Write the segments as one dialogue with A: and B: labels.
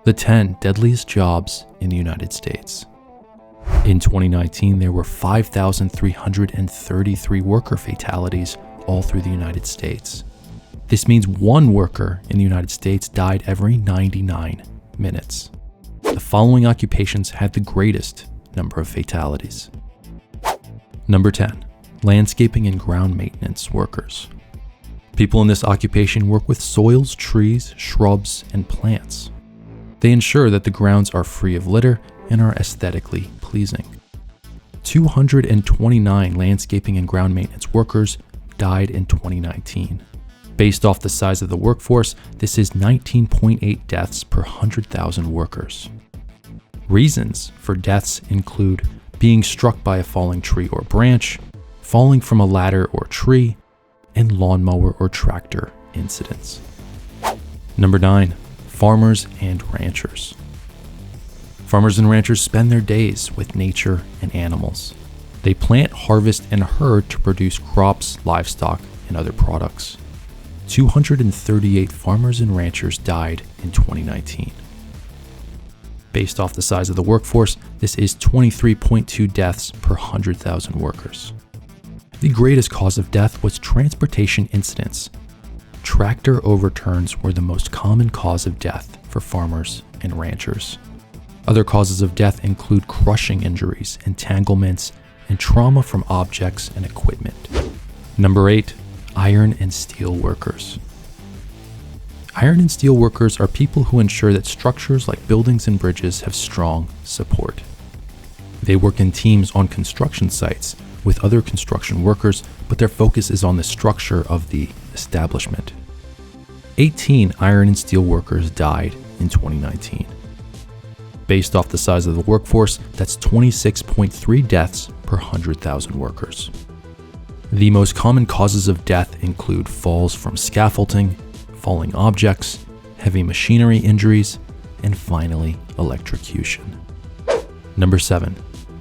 A: The 10 deadliest jobs in the United States. In 2019, there were 5,333 worker fatalities all through the United States. This means one worker in the United States died every 99 minutes. The following occupations had the greatest number of fatalities. Number 10, landscaping and ground maintenance workers. People in this occupation work with soils, trees, shrubs, and plants. They ensure that the grounds are free of litter and are aesthetically pleasing. 229 landscaping and ground maintenance workers died in 2019. Based off the size of the workforce, this is 19.8 deaths per 100,000 workers. Reasons for deaths include being struck by a falling tree or branch, falling from a ladder or tree, and lawnmower or tractor incidents. Number 9, farmers and ranchers. Farmers and ranchers spend their days with nature and animals. They plant, harvest, and herd to produce crops, livestock, and other products. 238 farmers and ranchers died in 2019. Based off the size of the workforce, this is 23.2 deaths per 100,000 workers. The greatest cause of death was transportation incidents. Tractor overturns were the most common cause of death for farmers and ranchers. Other causes of death include crushing injuries, entanglements, and trauma from objects and equipment. Number 8, iron and steel workers. Iron and steel workers are people who ensure that structures like buildings and bridges have strong support. They work in teams on construction sites with other construction workers, but their focus is on the structure of the establishment. 18 iron and steel workers died in 2019. Based off the size of the workforce, that's 26.3 deaths per 100,000 workers. The most common causes of death include falls from scaffolding, falling objects, heavy machinery injuries, and finally, electrocution. Number 7,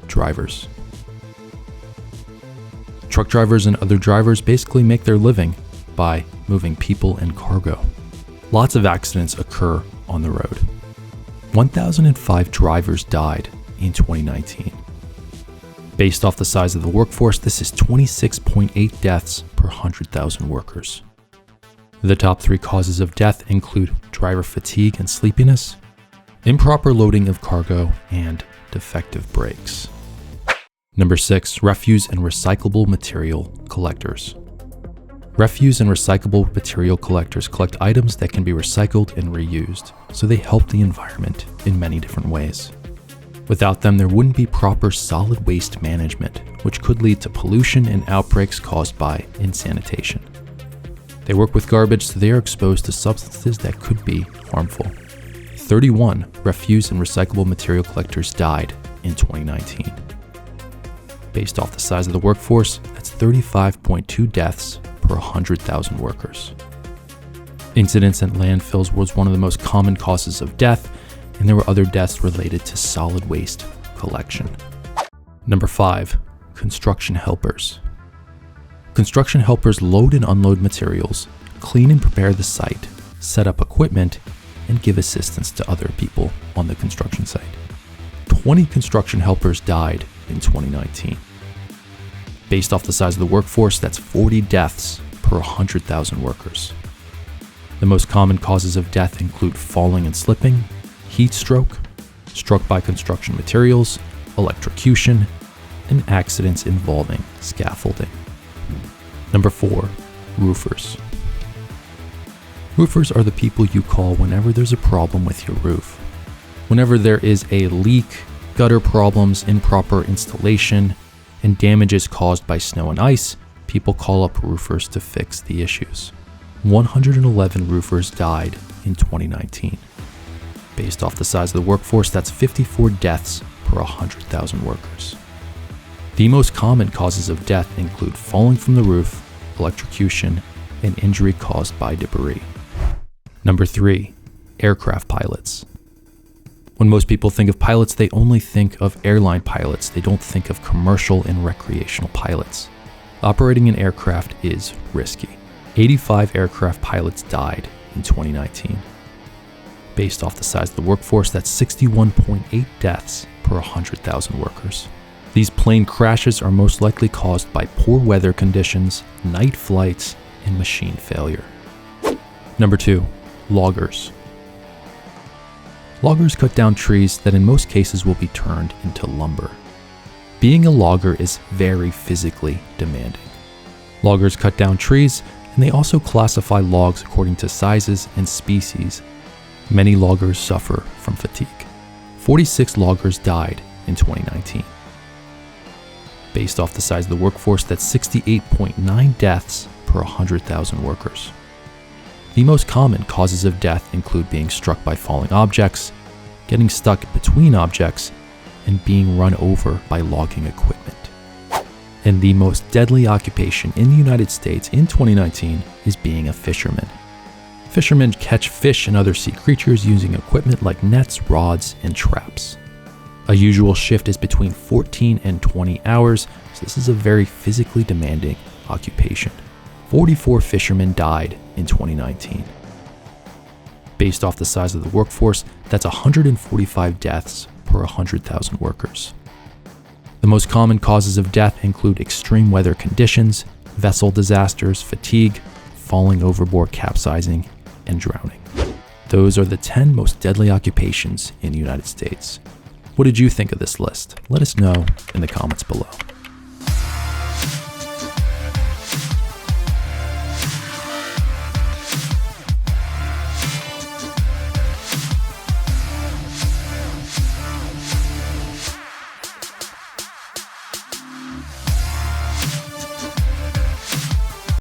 A: drivers. Truck drivers and other drivers basically make their living by moving people and cargo. Lots of accidents occur on the road. 1,005 drivers died in 2019. Based off the size of the workforce, this is 26.8 deaths per 100,000 workers. The top 3 causes of death include driver fatigue and sleepiness, improper loading of cargo, and defective brakes. Number 6, refuse and recyclable material collectors. Refuse and recyclable material collectors collect items that can be recycled and reused, so they help the environment in many different ways. Without them, there wouldn't be proper solid waste management, which could lead to pollution and outbreaks caused by insanitation. They work with garbage, so they are exposed to substances that could be harmful. 31 refuse and recyclable material collectors died in 2019. Based off the size of the workforce, that's 35.2 deaths per 100,000 workers. Incidents at landfills was one of the most common causes of death, and there were other deaths related to solid waste collection. Number 5, construction helpers. Construction helpers load and unload materials, clean and prepare the site, set up equipment, and give assistance to other people on the construction site. 20 construction helpers died in 2019. Based off the size of the workforce, that's 40 deaths per 100,000 workers. The most common causes of death include falling and slipping, heat stroke, struck by construction materials, electrocution, and accidents involving scaffolding. Number 4, roofers. Roofers are the people you call whenever there's a problem with your roof. Whenever there is a leak, gutter problems, improper installation, and damages caused by snow and ice, people call up roofers to fix the issues. 111 roofers died in 2019. Based off the size of the workforce, that's 54 deaths per 100,000 workers. The most common causes of death include falling from the roof, electrocution, and injury caused by debris. Number 3, aircraft pilots. When most people think of pilots, they only think of airline pilots. They don't think of commercial and recreational pilots. Operating an aircraft is risky. 85 aircraft pilots died in 2019. Based off the size of the workforce, that's 61.8 deaths per 100,000 workers. These plane crashes are most likely caused by poor weather conditions, night flights, and machine failure. Number 2, loggers. Loggers cut down trees that in most cases will be turned into lumber. Being a logger is very physically demanding. Loggers cut down trees, and they also classify logs according to sizes and species. Many loggers suffer from fatigue. 46 loggers died in 2019. Based off the size of the workforce, that's 68.9 deaths per 100,000 workers. The most common causes of death include being struck by falling objects, getting stuck between objects, and being run over by logging equipment. And the most deadly occupation in the United States in 2019 is being a fisherman. Fishermen catch fish and other sea creatures using equipment like nets, rods, and traps. A usual shift is between 14 and 20 hours, so this is a very physically demanding occupation. 44 fishermen died in 2019. Based off the size of the workforce, that's 145 deaths per 100,000 workers. The most common causes of death include extreme weather conditions, vessel disasters, fatigue, falling overboard, capsizing, and drowning. Those are the 10 most deadly occupations in the United States. What did you think of this list? Let us know in the comments below.